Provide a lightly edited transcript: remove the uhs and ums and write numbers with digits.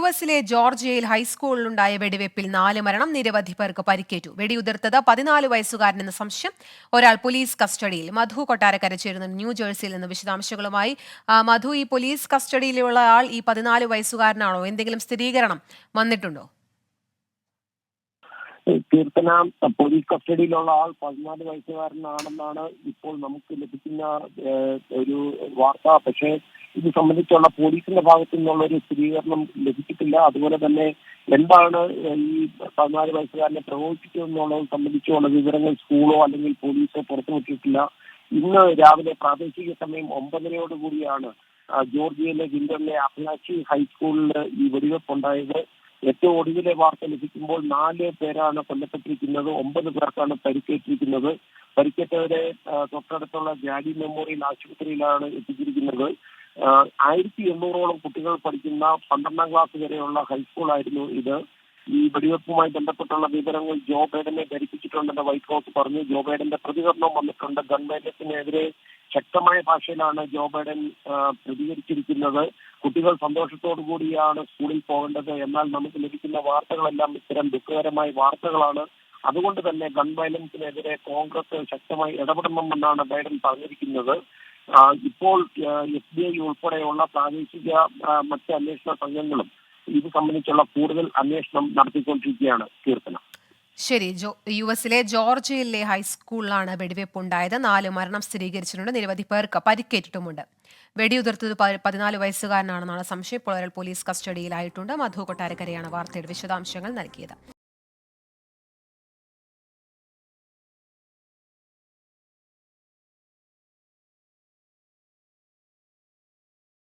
യുഎസിലെ ജോർജിയയിൽ ഹൈസ്കൂളിലുണ്ടായ വെടിവെപ്പിൽ 4 മരണം, നിരവധി പേർക്ക് പരിക്കേറ്റു. വെടിയുതിർത്തത് 14 വയസ്സുകാരനെന്ന സംശയം. ഒരാൾ പോലീസ് കസ്റ്റഡിയിൽ. മധു കൊട്ടാരക്കര ചേരുന്ന ന്യൂജേഴ്സിയിൽ നിന്ന് വിശദാംശങ്ങളുമായി. മധു, ഈ പോലീസ് കസ്റ്റഡിയിലുള്ള ആൾ ഈ 14 വയസ്സുകാരനാണോ? എന്തെങ്കിലും സ്ഥിരീകരണം വന്നിട്ടുണ്ടോ? കീർത്തന, പോലീസ് കസ്റ്റഡിയിലുള്ള ആൾ 14 വയസ്സുകാരനാണെന്നാണ് ഇപ്പോൾ നമുക്ക് ലഭിക്കുന്ന ഒരു വാർത്ത. പക്ഷേ ഇത് സംബന്ധിച്ചുള്ള പോലീസിന്റെ ഭാഗത്തു നിന്നുള്ള ഒരു സ്ഥിരീകരണം ലഭിച്ചിട്ടില്ല. അതുപോലെ തന്നെ എന്താണ് ഈ 14 വയസ്സുകാരനെ പ്രകോപിപ്പിച്ചതെന്നുള്ളത് സംബന്ധിച്ചുള്ള വിവരങ്ങൾ സ്കൂളോ അല്ലെങ്കിൽ പോലീസോ പുറത്തുവിട്ടിട്ടില്ല. ഇന്ന് രാവിലെ പ്രാദേശിക സമയം 9:30 ജോർജിയയിലെ വിന്ററിലെ അപ്പലാച്ചി ഹൈസ്കൂളിൽ ഈ വെടിവെപ്പുണ്ടായത്. ഏറ്റവും ഒടുവിലെ വാർത്ത ലഭിക്കുമ്പോൾ 4 പേരാണ് കൊല്ലപ്പെട്ടിരിക്കുന്നത്, 9 പേർക്കാണ് പരിക്കേറ്റിരിക്കുന്നത്. പരിക്കേറ്റവരെ തൊട്ടടുത്തുള്ള ജാഡി മെമ്മോറിയൽ ആശുപത്രിയിലാണ് എത്തിച്ചിരിക്കുന്നത്. 1800ഓളം കുട്ടികൾ പഠിക്കുന്ന 12ാം ക്ലാസ് വരെയുള്ള ഹൈസ്കൂളായിരുന്നു ഇത്. ഈ വെടിവെപ്പുമായി ബന്ധപ്പെട്ടുള്ള വിവരങ്ങൾ ജോ ബൈഡനെ ധരിപ്പിച്ചിട്ടുണ്ടെന്ന് വൈറ്റ് ഹൗസ് പറഞ്ഞു. ജോ ബൈഡന്റെ പ്രതികരണം വന്നിട്ടുണ്ട്. ഗൺ വയലൻസിനെതിരെ ശക്തമായ ഭാഷയിലാണ് ജോ ബൈഡൻ പ്രതികരിച്ചിരിക്കുന്നത്. കുട്ടികൾ സന്തോഷത്തോടു കൂടിയാണ് സ്കൂളിൽ പോകേണ്ടത്, എന്നാൽ നമുക്ക് ലഭിക്കുന്ന വാർത്തകളെല്ലാം ഇത്തരം ദുഃഖകരമായ വാർത്തകളാണ്. അതുകൊണ്ട് തന്നെ ഗൺ വയലൻസിനെതിരെ കോൺഗ്രസ് ശക്തമായി ഇടപെടണമെന്നാണ് ബൈഡൻ പറഞ്ഞിരിക്കുന്നത്. ഇപ്പോൾ FBI ഉൾപ്പെടെയുള്ള പ്രാദേശിക മറ്റ് അന്വേഷണ സംഘങ്ങളും ഇത് സംബന്ധിച്ചുള്ള കൂടുതൽ അന്വേഷണം നടത്തിക്കൊണ്ടിരിക്കുകയാണ്. കീർത്തന, ശരി. യുഎസിലെ ജോർജിയയിലെ ഹൈസ്കൂളിലാണ് വെടിവെപ്പുണ്ടായത്. 4 മരണം സ്ഥിരീകരിച്ചിട്ടുണ്ട്, നിരവധി പേർക്ക് പരിക്കേറ്റിട്ടുമുണ്ട്. വെടിയുതിർത്തത് 14 വയസ്സുകാരനാണെന്നാണ് സംശയം. ഇപ്പോൾ ഒരാൾ പോലീസ് കസ്റ്റഡിയിലായിട്ടുണ്ട്. മധു കൊട്ടാരക്കരയാണ് വാർത്തയുടെ വിശദാംശങ്ങൾ നൽകിയത്.